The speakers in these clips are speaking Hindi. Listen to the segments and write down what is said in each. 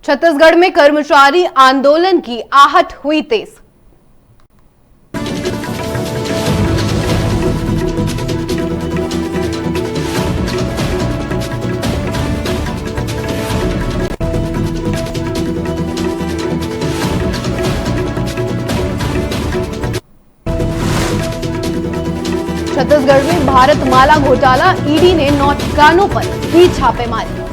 छत्तीसगढ़ में कर्मचारी आंदोलन की आहट हुई तेज। छत्तीसगढ़ में भारत माला घोटाला, ईडी ने 9 ठिकानों पर की छापेमारी।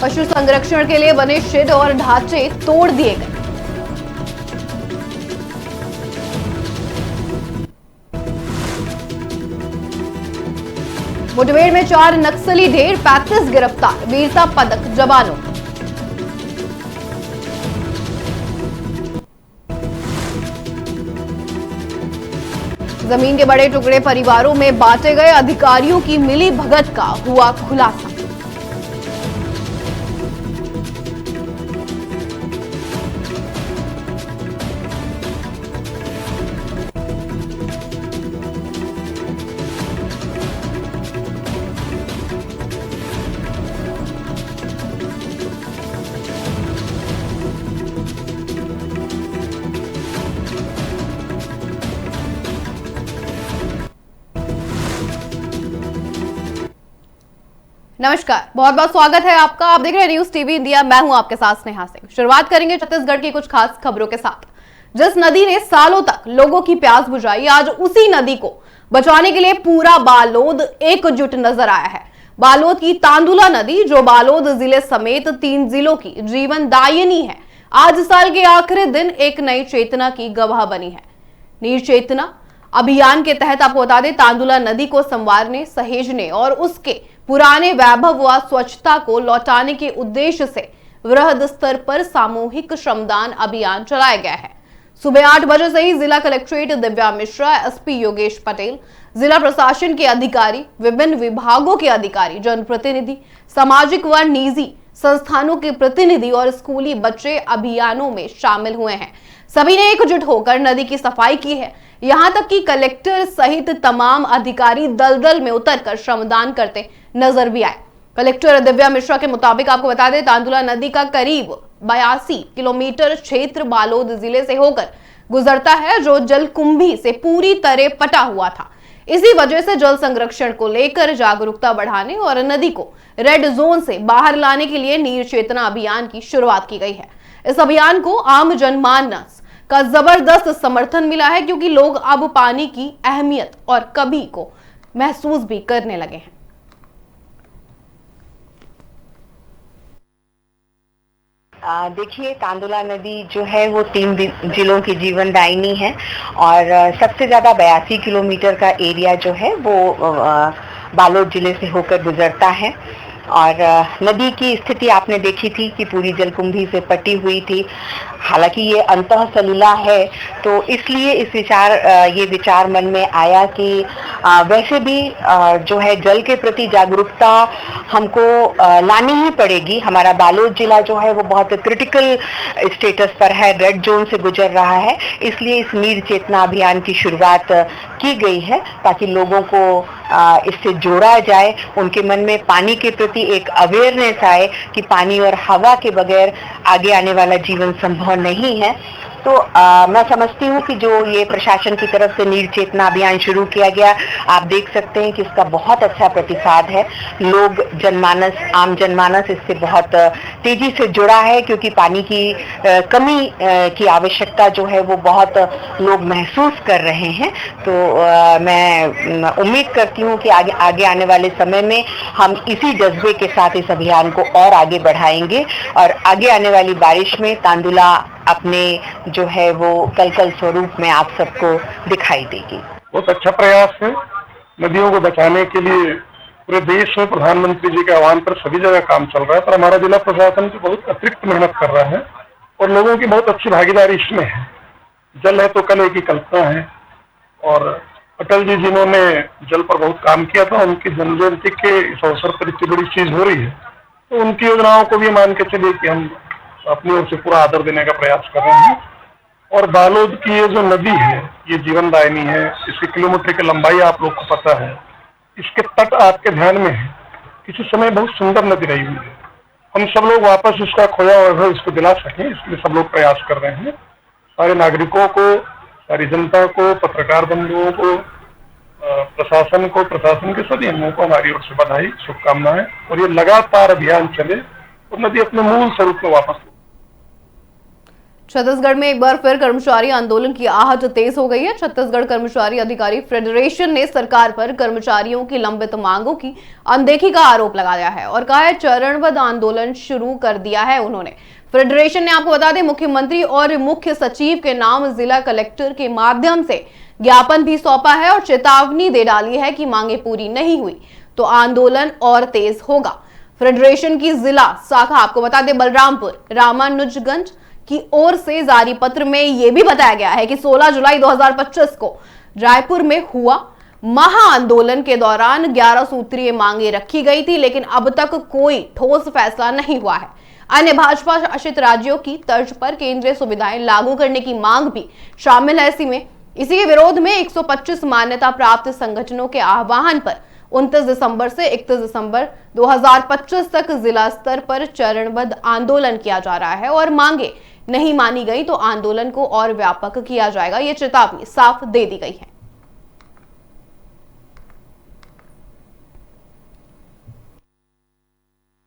पशु संरक्षण के लिए बने शेड और ढांचे तोड़ दिए गए। मुठभेड़ में 4 नक्सली ढेर, 35 गिरफ्तार, वीरता पदक जवानों। जमीन के बड़े टुकड़े परिवारों में बांटे गए, अधिकारियों की मिली भगत का हुआ खुलासा। नमस्कार, बहुत बहुत स्वागत है आपका। आप देख रहे हैं न्यूज टीवी इंडिया। मैं हूं आपके साथ स्नेहा सिंह। शुरुआत करेंगे छत्तीसगढ़ की कुछ खास खबरों के साथ। जिस नदी ने सालों तक लोगों की प्यास बुझाई, आज उसी नदी को बचाने के लिए पूरा बालोद एकजुट नजर आया है। बालोद की तांदुला नदी, जो बालोद जिले समेत 3 जिलों की जीवनदायिनी है, आज साल के आखिरी दिन एक नई चेतना की गवाह बनी है। नीर चेतना अभियान के तहत आपको बता दें, तांदुला नदी को संवारने, सहेजने और उसके पुराने वैभव व स्वच्छता को लौटाने के उद्देश्य से वृहद स्तर पर सामूहिक श्रमदान अभियान चलाया गया है। सुबह 8 बजे से ही जिला कलेक्ट्रेट दिव्या मिश्रा, एसपी योगेश पटेल, जिला प्रशासन के अधिकारी, विभिन्न विभागों के अधिकारी, जनप्रतिनिधि, सामाजिक व निजी संस्थानों के प्रतिनिधि और स्कूली बच्चे अभियानों में शामिल हुए हैं। सभी ने एकजुट होकर नदी की सफाई की है। यहां तक कि कलेक्टर सहित तमाम अधिकारी दलदल में उतरकर श्रमदान करते नजर भी आए। कलेक्टर दिव्या मिश्रा के मुताबिक आपको बता दें, तांदुला नदी का करीब 82 किलोमीटर क्षेत्र बालोद जिले से होकर गुजरता है, जो जलकुंभी से पूरी तरह पटा हुआ था। इसी वजह से जल संरक्षण को लेकर जागरूकता बढ़ाने और नदी को रेड जोन से बाहर लाने के लिए नीर चेतना अभियान की शुरुआत की गई है। इस अभियान को आम जनमानस का जबरदस्त समर्थन मिला है, क्योंकि लोग अब पानी की अहमियत और कमी को महसूस भी करने लगे हैं। देखिए, तांदुला नदी जो है वो 3 जिलों की जीवनदायिनी है और सबसे ज्यादा 82 किलोमीटर का एरिया जो है वो बालोद जिले से होकर गुजरता है। और नदी की स्थिति आपने देखी थी कि पूरी जलकुंभी से पटी हुई थी। हालांकि ये अंतः सलिला है, तो इसलिए ये विचार मन में आया कि वैसे भी जो है जल के प्रति जागरूकता हमको लानी ही पड़ेगी। हमारा बालोद जिला जो है वो बहुत क्रिटिकल स्टेटस पर है, रेड जोन से गुजर रहा है, इसलिए इस नीर चेतना अभियान की शुरुआत की गई है ताकि लोगों को इससे जोड़ा जाए, उनके मन में पानी के प्रति एक अवेयरनेस आए कि पानी और हवा के बगैर आगे आने वाला जीवन संभव नहीं है। तो मैं समझती हूँ कि जो ये प्रशासन की तरफ से नीर चेतना अभियान शुरू किया गया, आप देख सकते हैं कि इसका बहुत अच्छा प्रतिसाद है। लोग आम जनमानस इससे बहुत तेजी से जुड़ा है, क्योंकि पानी की कमी की आवश्यकता जो है वो बहुत लोग महसूस कर रहे हैं। तो मैं उम्मीद करती हूँ कि आगे आने वाले समय में हम इसी जज्बे के साथ इस अभियान को और आगे बढ़ाएंगे और आगे आने वाली बारिश में तांदुला अपने जो है वो कल स्वरूप में आप सबको दिखाई देगी। बहुत अच्छा प्रयास है। नदियों को बचाने के लिए पूरे देश में प्रधानमंत्री जी के आह्वान पर सभी जगह काम चल रहा है, पर हमारा जिला प्रशासन भी बहुत अतिरिक्त मेहनत कर रहा है और लोगों की बहुत अच्छी भागीदारी इसमें है। जल है तो कल की कल्पना है और अटल जी जिन्होंने जल पर बहुत काम किया था, उनकी जन्म जयंती के इस अवसर पर इतनी बड़ी चीज हो रही है, तो उनकी योजनाओं को भी मान के चलिए कि हम अपनी ओर से पूरा आदर देने का प्रयास कर रहे हैं। और बालोद की ये जो नदी है ये जीवनदायिनी है। इसकी किलोमीटर की लंबाई आप लोग को पता है। इसके तट आपके ध्यान में है, किसी समय बहुत सुंदर नदी रही हुई है। हम सब लोग वापस इसका खोया वैभव इसको दिला सकें, इसके लिए सब लोग प्रयास कर रहे हैं। सारे नागरिकों को, सारी जनता को, पत्रकार बंधुओं को, प्रशासन को, प्रशासन के सभी अंगों को हमारी ओर से बधाई, शुभकामनाएं, और ये लगातार अभियान चले और नदी अपने मूल स्वरूप में वापस। छत्तीसगढ़ में एक बार फिर कर्मचारी आंदोलन की आहट तेज हो गई है। छत्तीसगढ़ कर्मचारी अधिकारी फेडरेशन ने सरकार पर कर्मचारियों की लंबित मांगों की अनदेखी का आरोप लगाया है और कहा है चरणबद्ध आंदोलन शुरू कर दिया है उन्होंने। फेडरेशन ने, आपको बता दें, मुख्यमंत्री और मुख्य सचिव के नाम जिला कलेक्टर के माध्यम से ज्ञापन भी सौंपा है और चेतावनी दे डाली है कि मांगे पूरी नहीं हुई तो आंदोलन और तेज होगा। फेडरेशन की जिला शाखा, आपको बता दें, बलरामपुर रामानुजगंज की ओर से जारी पत्र में यह भी बताया गया है कि 16 जुलाई 2025 को रायपुर में हुआ महाआंदोलन के दौरान 11 सूत्रीय मांगे रखी गई थी, लेकिन अब तक कोई ठोस फैसला नहीं हुआ है। अन्य भाजपा शासित राज्यों की तर्ज पर केंद्रीय सुविधाएं लागू करने की मांग भी शामिल है। इसी के विरोध में 125 मान्यता प्राप्त संगठनों के आह्वान पर 29 दिसंबर से 31 दिसंबर 2025 तक जिला स्तर पर चरणबद्ध आंदोलन किया जा रहा है और मांगे नहीं मानी गई तो आंदोलन को और व्यापक किया जाएगा, ये चेतावनी साफ दे दी गई है।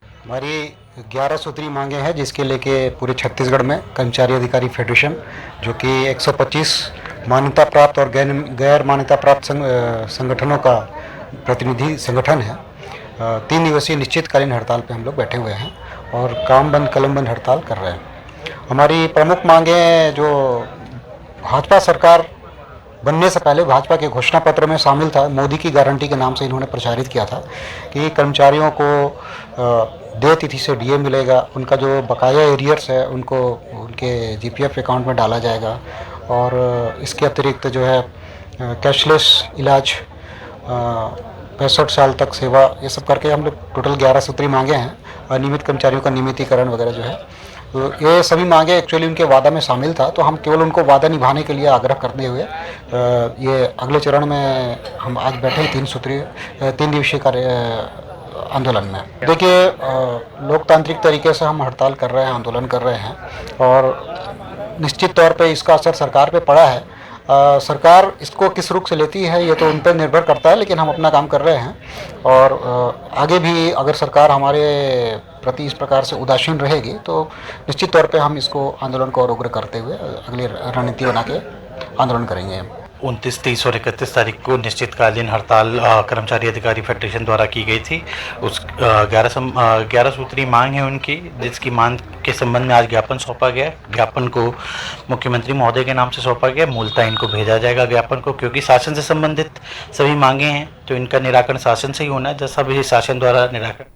हमारी 11 सूत्री मांगे हैं जिसके लेके पूरे छत्तीसगढ़ में कर्मचारी अधिकारी फेडरेशन, जो कि 125 मान्यता प्राप्त और गैर मान्यता प्राप्त संगठनों का प्रतिनिधि संगठन है, 3 दिवसीय निश्चितकालीन हड़ताल पे हम लोग बैठे हुए हैं और काम बंद कलम बंद हड़ताल कर रहे हैं। हमारी प्रमुख मांगें जो भाजपा सरकार बनने से पहले भाजपा के घोषणा पत्र में शामिल था, मोदी की गारंटी के नाम से इन्होंने प्रचारित किया था कि कर्मचारियों को देय तिथि से डीए मिलेगा, उनका जो बकाया एरियर्स है उनको उनके जीपीएफ अकाउंट में डाला जाएगा और इसके अतिरिक्त जो है कैशलेस इलाज, 65 साल तक सेवा, ये सब करके हम लोग टोटल 11 सूत्री मांगे हैं। अनियमित कर्मचारियों का नियमितीकरण वगैरह जो है, तो ये सभी मांगे एक्चुअली उनके वादा में शामिल था, तो हम केवल उनको वादा निभाने के लिए आग्रह करते हुए ये अगले चरण में हम आज बैठे 3 दिवसीय कार्य आंदोलन में। देखिए, लोकतांत्रिक तरीके से हम हड़ताल कर रहे हैं, आंदोलन कर रहे हैं और निश्चित तौर पे इसका असर सरकार पे पड़ा है। सरकार इसको किस रुख से लेती है ये तो उन पर निर्भर करता है, लेकिन हम अपना काम कर रहे हैं और आगे भी अगर सरकार हमारे प्रति इस प्रकार से उदासीन रहेगी तो निश्चित तौर पे हम इसको आंदोलन को और उग्र करते हुए अगली रणनीति बना के आंदोलन करेंगे। 29, 30 और 31 तारीख को निश्चितकालीन हड़ताल कर्मचारी अधिकारी फेडरेशन द्वारा की गई थी। उस 11 सूत्री मांग है उनकी, जिसकी मांग के संबंध में आज ज्ञापन सौंपा गया। ज्ञापन को मुख्यमंत्री महोदय के नाम से सौंपा गया। मूलतः इनको भेजा जाएगा ज्ञापन को, क्योंकि शासन से संबंधित सभी मांगे हैं तो इनका निराकरण शासन से ही होना है, जैसा भी शासन द्वारा निराकरण।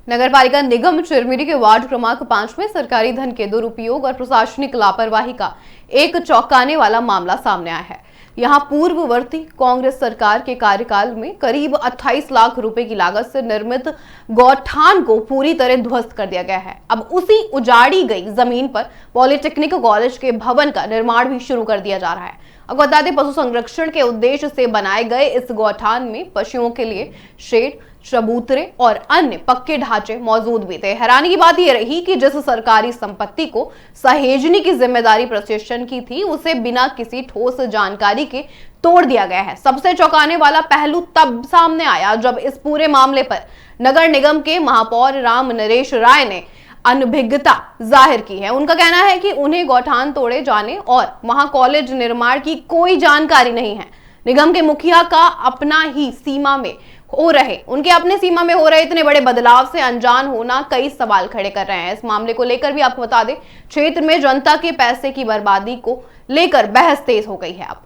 नगर पालिका निगम चिरमिरी के वार्ड क्रमांक 5 में सरकारी धन के दुरुपयोग और प्रशासनिक लापरवाही का एक चौंकाने वाला मामला सामने आया है। यहां पूर्ववर्ती कांग्रेस सरकार के कार्यकाल में करीब 28 लाख रुपए की लागत से निर्मित गौठान को पूरी तरह ध्वस्त कर दिया गया है। अब उसी उजाड़ी गई जमीन पर पॉलिटेक्निक कॉलेज के भवन का निर्माण भी शुरू कर दिया जा रहा है। आपको बता दें, पशु संरक्षण के उद्देश्य से बनाए गए इस गौठान में पशुओं के लिए शेड, चबूतरे और अन्य पक्के ढांचे मौजूद भी थे। हैरानी की बात यह रही कि जिस सरकारी संपत्ति को सहेजने की जिम्मेदारी प्रशासन की थी, उसे बिना किसी ठोस जानकारी के तोड़ दिया गया है। सबसे चौंकाने वाला पहलू तब सामने आया जब इस पूरे मामले पर नगर निगम के महापौर राम नरेश राय ने अनभिज्ञता जाहिर की है। उनका कहना है कि उन्हें गौठान तोड़े जाने और वहां कॉलेज निर्माण की कोई जानकारी नहीं है। निगम के मुखिया का अपना ही सीमा में हो रहे इतने बड़े बदलाव से अनजान होना कई सवाल खड़े कर रहे हैं। इस मामले को लेकर भी आपको बता दें, क्षेत्र में जनता के पैसे की बर्बादी को लेकर बहस तेज हो गई है। अब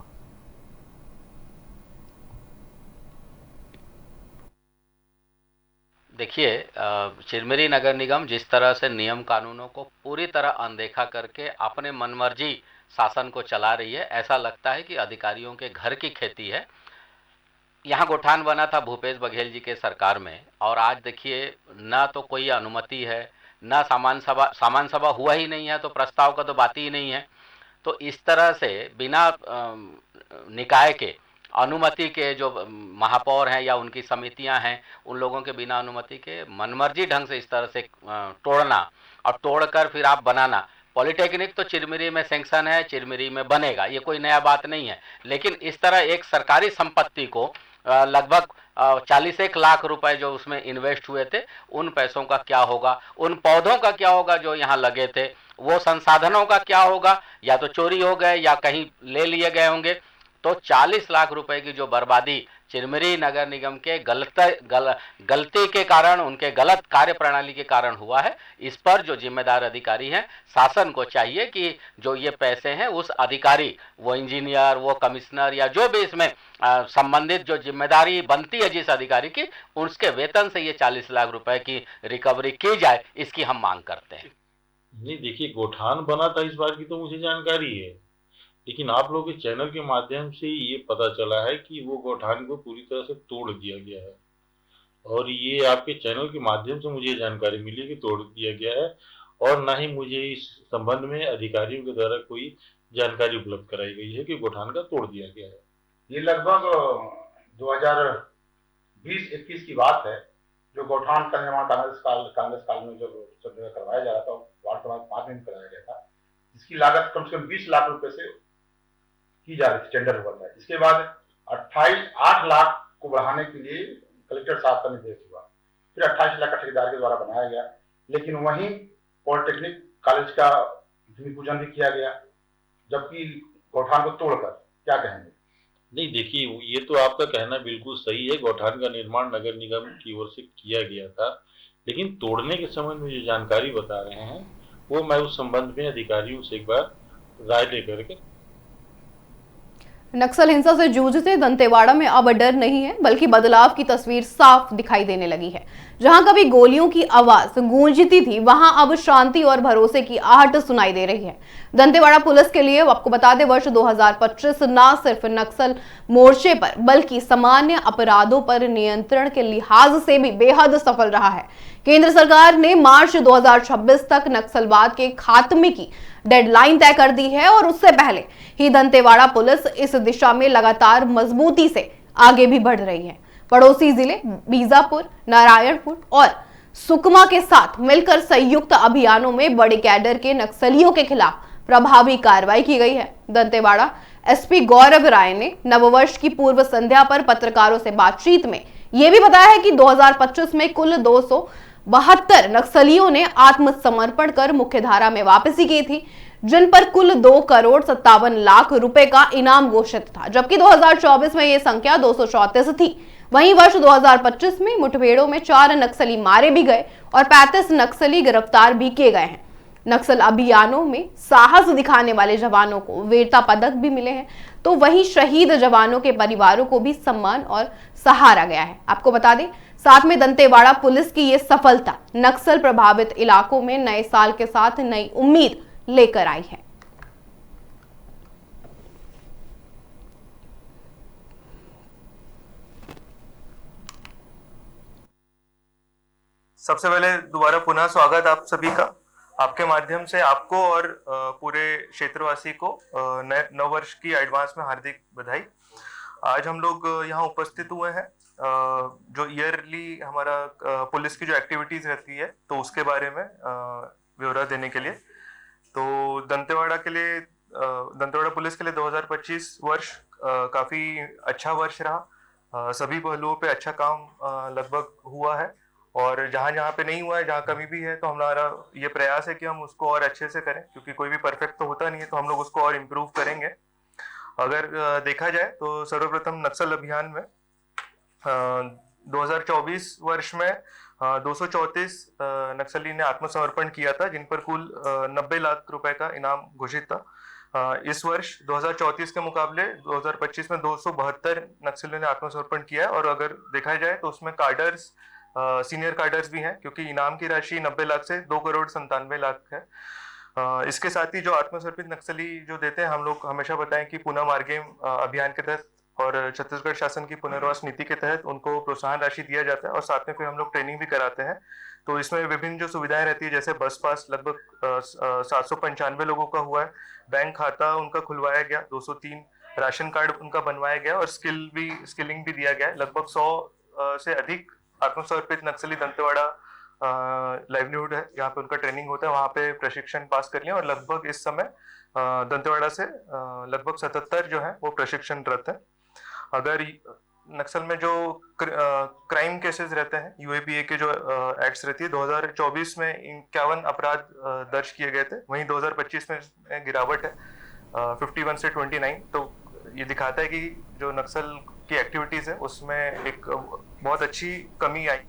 देखिए, चिरमिरी नगर निगम जिस तरह से नियम कानूनों को पूरी तरह अनदेखा करके अपने मनमर्जी शासन को चला रही है, ऐसा लगता है कि अधिकारियों के घर की खेती है। यहाँ गौठान बना था भूपेश बघेल जी के सरकार में, और आज देखिए, ना तो कोई अनुमति है, ना सामान सभा हुआ ही नहीं है, तो प्रस्ताव का तो बात ही नहीं है। तो इस तरह से बिना निकाय के अनुमति के जो महापौर हैं या उनकी समितियां हैं, उन लोगों के बिना अनुमति के मनमर्जी ढंग से इस तरह से तोड़ना और तोड़कर फिर आप बनाना। पॉलिटेक्निक तो चिरमिरी में सैंक्शन है, चिरमिरी में बनेगा, ये कोई नया बात नहीं है। लेकिन इस तरह एक सरकारी संपत्ति को लगभग 41 लाख रुपए जो उसमें इन्वेस्ट हुए थे, उन पैसों का क्या होगा, उन पौधों का क्या होगा जो यहाँ लगे थे, वो संसाधनों का क्या होगा, या तो चोरी हो गए या कहीं ले लिए गए होंगे। तो 40 लाख रुपए की जो बर्बादी चिरमिरी नगर निगम के गलती के कारण, उनके गलत कार्य प्रणाली के कारण हुआ है, इस पर जो जिम्मेदार अधिकारी हैं, शासन को चाहिए कि जो ये पैसे हैं उस अधिकारी, वो इंजीनियर, वो कमिश्नर या जो भी इसमें संबंधित जो जिम्मेदारी बनती है जिस अधिकारी की, उसके वेतन से ये 40 लाख रुपए की रिकवरी की जाए, इसकी हम मांग करते हैं। नहीं, देखिए, गौठान बना था इस बात की तो मुझे जानकारी है, लेकिन आप लोगों के चैनल के माध्यम से ये पता चला है कि वो गौठान को पूरी तरह से तोड़ दिया गया है, और ये आपके चैनल के माध्यम से मुझे जानकारी मिली कि तोड़ दिया गया है, और ना ही मुझे इस संबंध में अधिकारियों के द्वारा कोई जानकारी उपलब्ध कराई गई है कि गौठान का तोड़ दिया गया है। ये लगभग 2020-21 की बात है, जो गौठान का निर्माण कांग्रेस काल में जब करवाया जा रहा था, वार्ड क्रमांक 5 में कराया गया था, इसकी लागत कम से कम 20 लाख रुपए से की जा रही थी, टेंडर हुआ था। इसके बाद 8 लाख को बढ़ाने के लिए कलेक्टर साहब का निर्देश हुआ, फिर 28 लाख का ठेकेदार के द्वारा बनाया गया, लेकिन वहीं पॉलिटेक्निक कॉलेज का भूमि पूजन भी किया गया, जबकि गौठान को तोड़कर। क्या कहेंगे? नहीं, देखिए, ये तो आपका कहना बिल्कुल सही है, गौठान का निर्माण नगर निगम की ओर से किया गया था, लेकिन तोड़ने के संबंध में जो जानकारी बता रहे हैं वो मैं उस संबंध में अधिकारियों से एक बार राय लेकर के। नक्सल हिंसा से जूझते दंतेवाड़ा में अब डर नहीं है, बल्कि बदलाव की तस्वीर साफ दिखाई देने लगी है। जहां कभी गोलियों की आवाज गूंजती थी, वहां अब शांति और भरोसे की आहट सुनाई दे रही है। दंतेवाड़ा पुलिस के लिए आपको बता दें, वर्ष 2025 न सिर्फ नक्सल मोर्चे पर बल्कि सामान्य अपराधों पर नियंत्रण के लिहाज से भी बेहद सफल रहा है। केंद्र सरकार ने मार्च 2026 तक नक्सलवाद के खात्मे की डेडलाइन तय कर दी है, और उससे पहले ही दंतेवाड़ा पुलिस इस दिशा में लगातार मजबूती से आगे भी बढ़ रही है। पड़ोसी जिले बीजापुर, नारायणपुर और सुकमा के साथ मिलकर संयुक्त अभियानों में बड़े कैडर के नक्सलियों के खिलाफ प्रभावी कार्रवाई की गई है। दंतेवाड़ा एसपी गौरव राय ने नववर्ष की पूर्व संध्या पर पत्रकारों से बातचीत में यह भी बताया है कि 2025 में कुल 272 नक्सलियों ने आत्मसमर्पण कर मुख्यधारा में वापसी की थी, जिन पर कुल 2,57 लाख रुपए का इनाम घोषित था, जबकि 2024 में यह संख्या 234 थी। वहीं वर्ष 2025 में मुठभेड़ों में 4 नक्सली मारे भी गए और 35 नक्सली गिरफ्तार भी किए गए हैं। नक्सल अभियानों में साहस दिखाने वाले जवानों को वीरता पदक भी मिले हैं, तो वहीं शहीद जवानों के परिवारों को भी सम्मान और सहारा गया है। आपको बता दें, साथ में दंतेवाड़ा पुलिस की ये सफलता नक्सल प्रभावित इलाकों में नए साल के साथ नई उम्मीद लेकर आई है। सबसे पहले दोबारा पुनः स्वागत आप सभी का। आपके माध्यम से आपको और पूरे क्षेत्रवासी को नव वर्ष की एडवांस में हार्दिक बधाई। आज हम लोग यहाँ उपस्थित हुए हैं जो ईयरली हमारा पुलिस की जो एक्टिविटीज रहती है तो उसके बारे में ब्यौरा देने के लिए। तो दंतेवाड़ा पुलिस के लिए 2025 वर्ष काफी अच्छा वर्ष रहा। सभी पहलुओं पे अच्छा काम लगभग हुआ है, और जहाँ जहाँ पे नहीं हुआ है, जहाँ कमी भी है, तो हमारा ये प्रयास है कि हम उसको और अच्छे से करें, क्योंकि कोई भी परफेक्ट तो होता नहीं है, तो हम लोग उसको और इम्प्रूव करेंगे। अगर देखा जाए तो सर्वप्रथम नक्सल अभियान में 2024 वर्ष में 234 नक्सली ने आत्मसमर्पण किया था, जिन पर कुल 90 लाख रुपए का इनाम घोषित था। इस वर्ष 2034 के मुकाबले 2025 में 272 नक्सलियों ने आत्मसमर्पण किया है, और अगर देखा जाए तो उसमें कार्डर्स, सीनियर कार्डर्स भी हैं, क्योंकि इनाम की राशि 90 लाख से 2,97 लाख है। इसके साथ ही जो आत्मसमर्पित नक्सली जो देते हैं, हम लोग हमेशा बताएं कि पुनः मार्गे अभियान के तहत और छत्तीसगढ़ शासन की पुनर्वास नीति के तहत उनको प्रोत्साहन राशि दिया जाता है और साथ में फिर हम लोग ट्रेनिंग भी कराते हैं। तो इसमें विभिन्न जो सुविधाएं रहती है, जैसे बस पास लगभग 795 लोगों का हुआ है, बैंक खाता उनका खुलवाया गया 203, राशन कार्ड उनका बनवाया गया और स्किलिंग भी दिया गया है। लगभग 100 से अधिक आत्मसमर्पित नक्सली दंतेवाड़ा लाइवलीहुड है, यहाँ पे उनका ट्रेनिंग होता है, वहाँ पे प्रशिक्षण पास कर लिया और लगभग इस समय दंतेवाड़ा से लगभग 77 जो है वो प्रशिक्षणरत है। अगर नक्सल में जो क्राइम केसेस रहते हैं, यूएपीए के जो एक्ट्स रहती है, 2024 में 51 अपराध दर्ज किए गए थे, वहीं 2025 में गिरावट है 51 से 29। तो ये दिखाता है कि जो नक्सल की एक्टिविटीज है उसमें एक बहुत अच्छी कमी आई।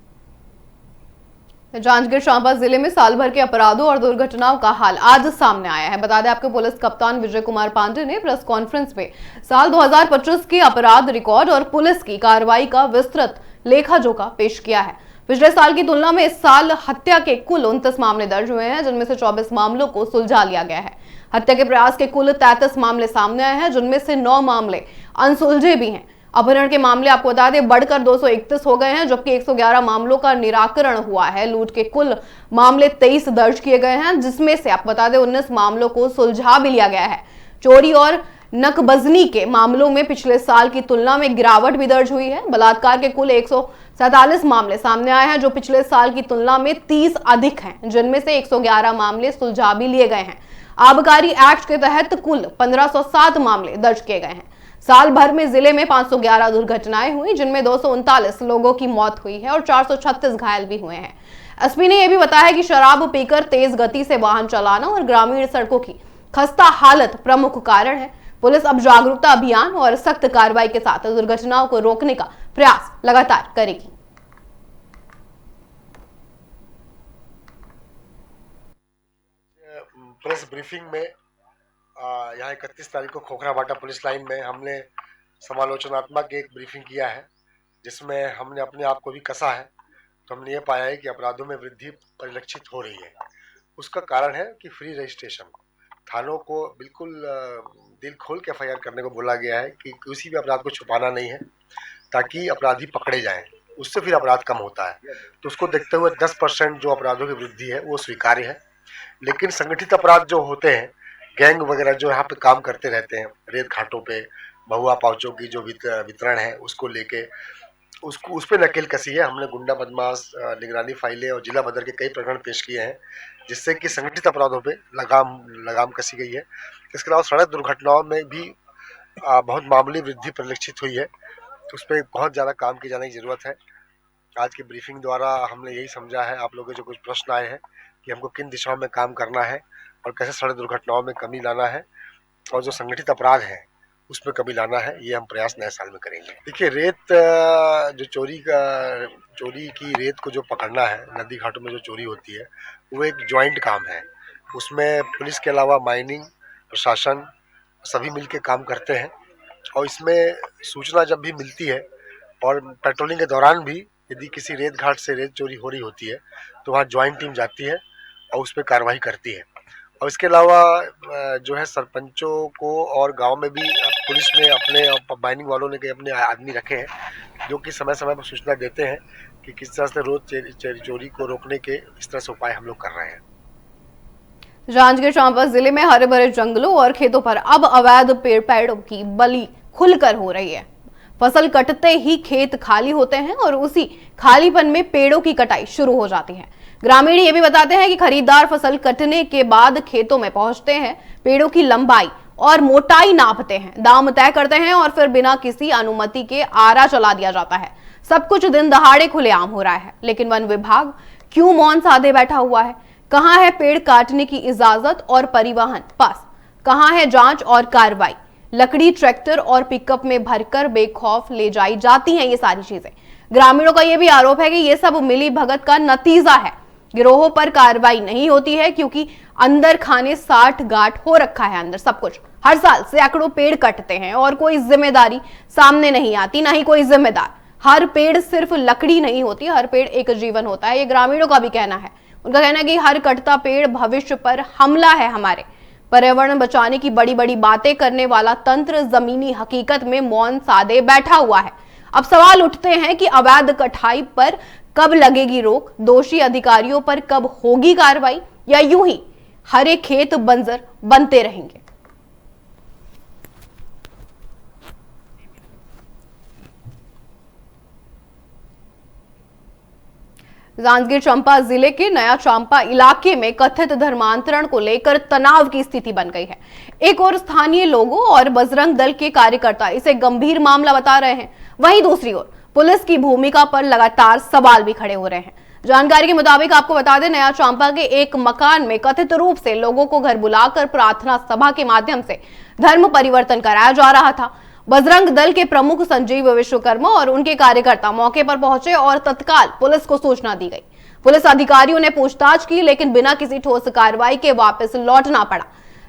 जांजगीर चांपा जिले में साल भर के अपराधों और दुर्घटनाओं का हाल आज सामने आया है। बता दें आपके पुलिस कप्तान विजय कुमार पांडे ने प्रेस कॉन्फ्रेंस में साल 2025 के अपराध रिकॉर्ड और पुलिस की कार्रवाई का विस्तृत लेखा जोखा पेश किया है। पिछले साल की तुलना में इस साल हत्या के कुल 29 मामले दर्ज हुए हैं, जिनमें से 24 मामलों को सुलझा लिया गया है। हत्या के प्रयास के कुल 33 मामले सामने आए हैं, जिनमें से 9 मामले अनसुलझे भी हैं। अपहरण के मामले आपको बता दें बढ़कर 231 हो गए हैं, जबकि 111 मामलों का निराकरण हुआ है। लूट के कुल मामले 23 दर्ज किए गए हैं, जिसमें से आपको बता दें 19 मामलों को सुलझा भी लिया गया है। चोरी और नकबजनी के मामलों में पिछले साल की तुलना में गिरावट भी दर्ज हुई है। बलात्कार के कुल 147 मामले सामने आए हैं, जो पिछले साल की तुलना में 30 अधिक हैं, जिनमें से 111 मामले सुलझा भी लिए गए हैं। आबकारी एक्ट के तहत कुल 1507 मामले दर्ज किए गए हैं। साल भर में जिले में 511 दुर्घटनाएं हुई, जिनमें 239 लोगों की मौत हुई है और 436 घायल भी हुए हैं। एसपी ने यह भी बताया कि शराब पीकर तेज गति से वाहन चलाना और ग्रामीण सड़कों की खस्ता हालत प्रमुख कारण है। पुलिस अब जागरूकता अभियान और सख्त कार्रवाई के साथ दुर्घटनाओं को रोकने का प्रयास लगातार करेगी। प्रेस ब्रीफिंग में यहाँ 31 तारीख को खोखराबाटा पुलिस लाइन में हमने समालोचनात्मक एक ब्रीफिंग किया है, जिसमें हमने अपने आप को भी कसा है। तो हमने ये पाया है कि अपराधों में वृद्धि परिलक्षित हो रही है। उसका कारण है कि फ्री रजिस्ट्रेशन, थानों को बिल्कुल दिल खोल के एफआईआर करने को बोला गया है कि किसी भी अपराध को छुपाना नहीं है, ताकि अपराधी पकड़े जाएं, उससे फिर अपराध कम होता है। तो उसको देखते हुए 10% जो अपराधों की वृद्धि है वो स्वीकार्य है। लेकिन संगठित अपराध जो होते हैं, गैंग वगैरह जो यहाँ पे काम करते रहते हैं, रेत घाटों पे बहुआ पाउचों की जो वितरण है उसको लेके उस पर नकेल कसी है। हमने गुंडा बदमाश निगरानी फाइलें और जिला बदर के कई प्रकरण पेश किए हैं, जिससे कि संगठित अपराधों पे लगाम कसी गई है। इसके अलावा सड़क दुर्घटनाओं में भी बहुत मामूली वृद्धि परिलक्षित हुई है। तो उस पर बहुत ज़्यादा काम किए जाने की ज़रूरत है। आज की ब्रीफिंग द्वारा हमने यही समझा है, आप लोगों के जो कुछ प्रश्न आए हैं कि हमको किन दिशाओं में काम करना है और कैसे सड़क दुर्घटनाओं में कमी लाना है और जो संगठित अपराध है उसमें कमी लाना है, ये हम प्रयास नए साल में करेंगे। देखिए, रेत जो चोरी की रेत को जो पकड़ना है, नदी घाटों में जो चोरी होती है, वो एक जॉइंट काम है। उसमें पुलिस के अलावा माइनिंग प्रशासन सभी मिलकर काम करते हैं और इसमें सूचना जब भी मिलती है और पेट्रोलिंग के दौरान भी यदि किसी रेत घाट से रेत चोरी हो रही होती है तो वहाँ ज्वाइंट टीम जाती है और उस पर कार्रवाई करती है। और इसके अलावा जो है सरपंचों को और गांव में भी पुलिस ने अपने माइनिंग वालों ने अपने आदमी रखे हैं, जो कि समय समय पर सूचना देते हैं कि किस तरह से रोज चोरी को रोकने के इस तरह से उपाय हम लोग कर रहे हैं। जांजगीर चांपा जिले में हरे भरे जंगलों और खेतों पर अब अवैध पेड़ों की बलि खुलकर हो रही है। फसल कटते ही खेत खाली होते हैं और उसी खालीपन में पेड़ों की कटाई शुरू हो जाती है। ग्रामीण ये भी बताते हैं कि खरीदार फसल कटने के बाद खेतों में पहुंचते हैं, पेड़ों की लंबाई और मोटाई नापते हैं, दाम तय करते हैं और फिर बिना किसी अनुमति के आरा चला दिया जाता है। सब कुछ दिन दहाड़े खुलेआम हो रहा है, लेकिन वन विभाग क्यों मौन साधे बैठा हुआ है? कहां है पेड़ काटने की इजाजत और परिवहन पास? कहां है जांच और कार्रवाई? लकड़ी ट्रैक्टर और पिकअप में भरकर बेखौफ ले जाई जाती हैं ये सारी चीजें। ग्रामीणों का यह भी आरोप है कि ये सब मिली भगत का नतीजा है। गिरोहों पर कार्रवाई नहीं होती है क्योंकि अंदर खाने 60 गांठ हो रखा है अंदर सब कुछ। हर साल सैकड़ों पेड़ कटते हैं और कोई जिम्मेदारी सामने नहीं आती, ना ही कोई जिम्मेदार। हर पेड़ सिर्फ लकड़ी नहीं होती, हर पेड़ एक जीवन होता है, ये ग्रामीणों का भी कहना है। उनका कहना है कि हर कटता पेड़ भविष्य पर हमला है हमारे। पर्यावरण बचाने की बड़ी बड़ी बातें करने वाला तंत्र जमीनी हकीकत में मौन साधे बैठा हुआ है। अब सवाल उठते हैं कि अवैध कटाई पर कब लगेगी रोक, दोषी अधिकारियों पर कब होगी कार्रवाई, या यूं ही हरे खेत बंजर बनते रहेंगे। जांजगीर चांपा जिले के नया चांपा इलाके में कथित धर्मांतरण को लेकर तनाव की स्थिति बन गई है। एक और स्थानीय लोगों और बजरंग दल के कार्यकर्ता इसे गंभीर मामला बता रहे हैं, वहीं दूसरी ओर पुलिस की भूमिका पर लगातार सवाल भी खड़े हो रहे हैं। जानकारी के मुताबिक आपको बता दें, नया चांपा के एक मकान में कथित रूप से लोगों को घर बुलाकर प्रार्थना सभा के माध्यम से धर्म परिवर्तन कराया जा रहा था। बजरंग दल के प्रमुख संजीव विश्वकर्मा और उनके कार्यकर्ता मौके पर पहुंचे और तत्काल पुलिस को सूचना दी गई। पुलिस अधिकारियों ने पूछताछ की, लेकिन बिना किसी ठोस कार्रवाई के वापस लौटना पड़ा,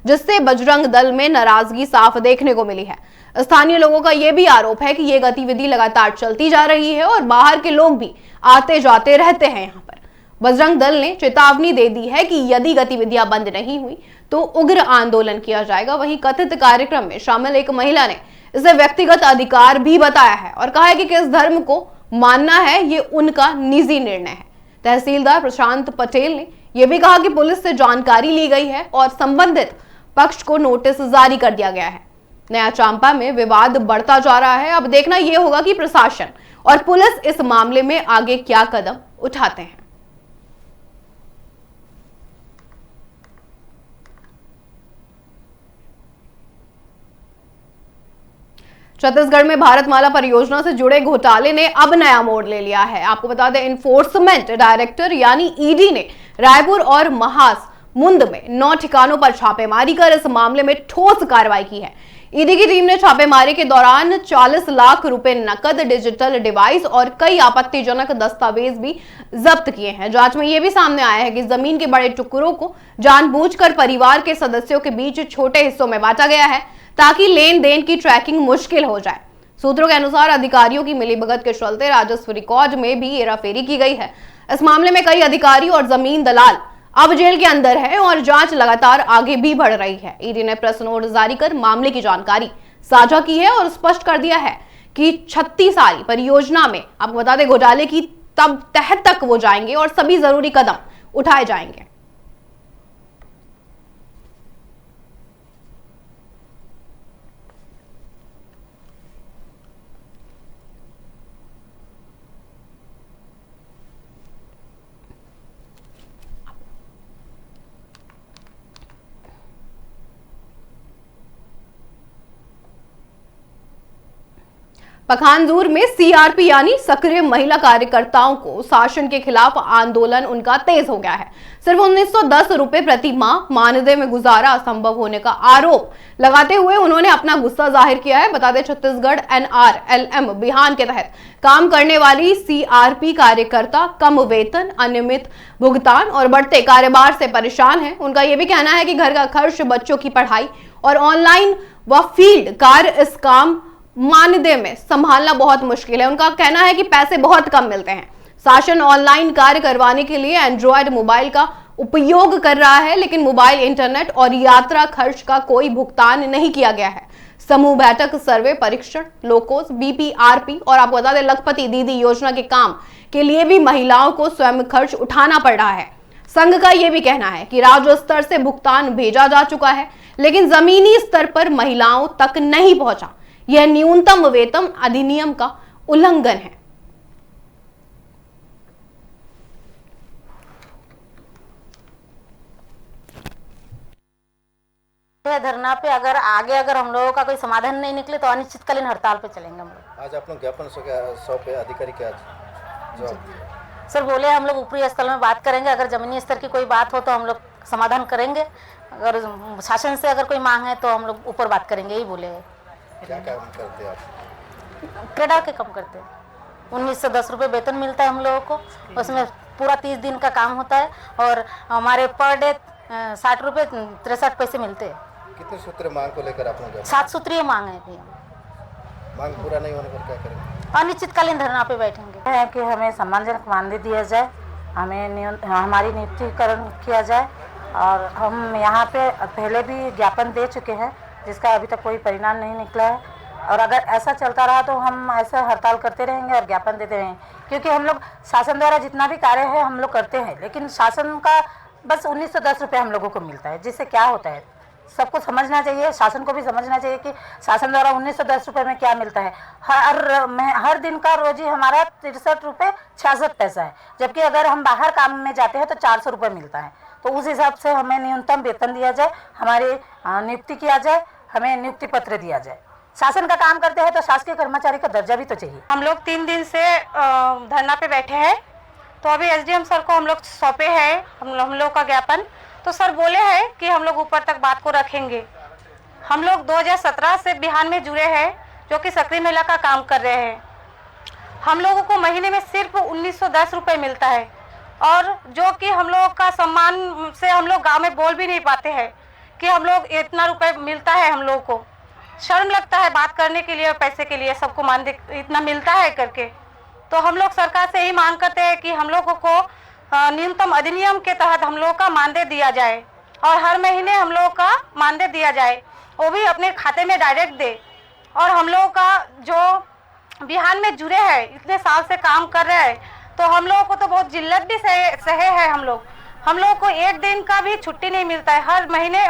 जिससे बजरंग दल में नाराजगी साफ देखने को मिली है। स्थानीय लोगों का यह भी आरोप है कि यह गतिविधि लगातार चलती जा रही है और बाहर के लोग भी आते जाते रहते हैं यहाँ पर। बजरंग दल ने चेतावनी दे दी है कि यदि गतिविधियां बंद नहीं हुई तो उग्र आंदोलन किया जाएगा। वहीं कथित कार्यक्रम में शामिल एक महिला ने इसे व्यक्तिगत अधिकार भी बताया है और कहा है कि किस धर्म को मानना है ये उनका निजी निर्णय है। तहसीलदार प्रशांत पटेल ने यह भी कहा कि पुलिस से जानकारी ली गई है और संबंधित पक्ष को नोटिस जारी कर दिया गया है। नया चांपा में विवाद बढ़ता जा रहा है। अब देखना यह होगा कि प्रशासन और पुलिस इस मामले में आगे क्या कदम उठाते हैं। छत्तीसगढ़ में भारतमाला परियोजना से जुड़े घोटाले ने अब नया मोड़ ले लिया है। आपको बता दें, इन्फोर्समेंट डायरेक्टर यानी ईडी ने रायपुर और महासमुंद में 9 ठिकानों पर छापेमारी कर इस मामले में ठोस कार्रवाई की है। ईडी की टीम ने छापेमारी के दौरान 40 लाख रुपए नकद, डिजिटल डिवाइस और कई आपत्तिजनक दस्तावेज भी जब्त किए हैं। जांच में यह भी सामने आया है कि जमीन के बड़े टुकड़ों को जानबूझकर परिवार के सदस्यों के बीच छोटे हिस्सों में बांटा गया है ताकि लेन देन की ट्रैकिंग मुश्किल हो जाए। सूत्रों के अनुसार अधिकारियों की मिलीभगत के चलते राजस्व रिकॉर्ड में भी हेराफेरी की गई है। इस मामले में कई अधिकारी और जमीन दलाल अब जेल के अंदर है और जांच लगातार आगे भी बढ़ रही है। ईडी ने प्रेस नोट जारी कर मामले की जानकारी साझा की है और स्पष्ट कर दिया है कि 36 परियोजना में आपको बता दें घोटाले की तब तह तक वो जाएंगे और सभी जरूरी कदम उठाए जाएंगे। पखानजूर में सीआरपी यानी सक्रिय महिला कार्यकर्ताओं को शासन के खिलाफ आंदोलन उनका तेज हो गया है। सिर्फ 1910 रुपए प्रति माह मानदेय में गुजारा असंभव होने का आरोप लगाते हुए उन्होंने अपना गुस्सा जाहिर किया है। बता दें, छत्तीसगढ़ एनआरएलएम अभियान के तहत काम करने वाली सीआरपी कार्यकर्ता कम वेतन, अनियमित भुगतान और बढ़ते कार्यभार से परेशान है। उनका यह भी कहना है कि घर का खर्च, बच्चों की पढ़ाई और ऑनलाइन व फील्ड कार्य इस काम मानदेय में संभालना बहुत मुश्किल है। उनका कहना है कि पैसे बहुत कम मिलते हैं। शासन ऑनलाइन कार्य करवाने के लिए एंड्रॉयड मोबाइल का उपयोग कर रहा है, लेकिन मोबाइल, इंटरनेट और यात्रा खर्च का कोई भुगतान नहीं किया गया है। समूह बैठक, सर्वे, परीक्षण, लोकोस, बीपीआरपी और आपको बता दें लखपति दीदी योजना के काम के लिए भी महिलाओं को स्वयं खर्च उठाना पड़ रहा है। संघ का यह भी कहना है कि राज्य स्तर से भुगतान भेजा जा चुका है, लेकिन जमीनी स्तर पर महिलाओं तक नहीं पहुंचा। यह न्यूनतम वेतन अधिनियम का उल्लंघन है। धरना पे अगर हम लोगों का कोई समाधान नहीं निकले तो अनिश्चितकालीन हड़ताल पे चलेंगे हम लोग। आज आप लोग ज्ञापन सौंपे अधिकारी के आज सर बोले हम लोग ऊपरी स्तर में बात करेंगे, अगर जमीनी स्तर की कोई बात हो तो हम लोग समाधान करेंगे, अगर शासन से अगर कोई मांग है तो हम लोग ऊपर बात करेंगे, यही बोले हैं। क्या काम करते हैं आप? ट्रेडर के काम करते हैं। 1910 रुपये वेतन मिलता है हम लोगों को, उसमें पूरा 30 दिन का काम होता है और हमारे पर डे 60 रुपये 63 पैसे मिलते हैं। कितने सूत्र मांग को लेकर आप लोग? 7 सूत्रीय मांग है भैया। मांग पूरा नहीं होने पर क्या करेंगे? अनिश्चितकालीन धरना पे बैठेंगे। है कि हमें सम्मानजनक मानदेय दिया जाए, हमें हमारी नियुक्तिकरण किया जाए और हम यहाँ पे पहले भी ज्ञापन दे चुके हैं जिसका अभी तक कोई परिणाम नहीं निकला है। और अगर ऐसा चलता रहा तो हम ऐसे हड़ताल करते रहेंगे और ज्ञापन देते रहेंगे, क्योंकि हम लोग शासन द्वारा जितना भी कार्य है हम लोग करते हैं, लेकिन शासन का बस 1910 रुपये हम लोगों को मिलता है, जिससे क्या होता है सबको समझना चाहिए, शासन को भी समझना चाहिए कि शासन द्वारा 1910 रुपये में क्या मिलता है। हर दिन का रोजी हमारा 63 रुपये 66 पैसा है, जबकि अगर हम बाहर काम में जाते हैं तो 400 रुपये मिलता है। तो उस हिसाब से हमें न्यूनतम वेतन दिया जाए, हमारी नियुक्ति किया जाए, हमें नियुक्ति पत्र दिया जाए। शासन का काम करते हैं तो शासकीय कर्मचारी का दर्जा भी तो चाहिए। हम लोग 3 दिन से धरना पे बैठे हैं, तो अभी एसडीएम सर को हम लोग सौंपे हैं हम लोग का ज्ञापन, तो सर बोले हैं कि हम लोग ऊपर तक बात को रखेंगे। हम लोग 2017 से बिहान में जुड़े हैं, जो कि सक्रिय महिला का काम कर रहे हैं। हम लोगों को महीने में सिर्फ 1910 रुपये मिलता है, और जो कि हम लोग का सम्मान से हम लोग गाँव में बोल भी नहीं पाते हैं कि हम लोग इतना रुपये मिलता है। हम लोग को शर्म लगता है बात करने के लिए, पैसे के लिए सबको मानदेय इतना मिलता है करके। तो हम लोग सरकार से यही मांग करते हैं कि हम लोगों को न्यूनतम अधिनियम के तहत हम लोग का मानदेय दिया जाए, और हर महीने हम लोग का मानदेय दिया जाए, वो भी अपने खाते में डायरेक्ट दे। और हम लोग का जो बिहान में जुड़े हैं, इतने साल से काम कर रहे हैं, तो हम लोगों को तो बहुत जिल्लत भी सहे हैं। हम लोग को एक दिन का भी छुट्टी नहीं मिलता है हर महीने।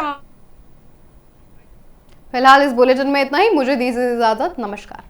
फिलहाल इस बुलेटिन में इतना ही। मुझे दीजिए इजाजत। नमस्कार।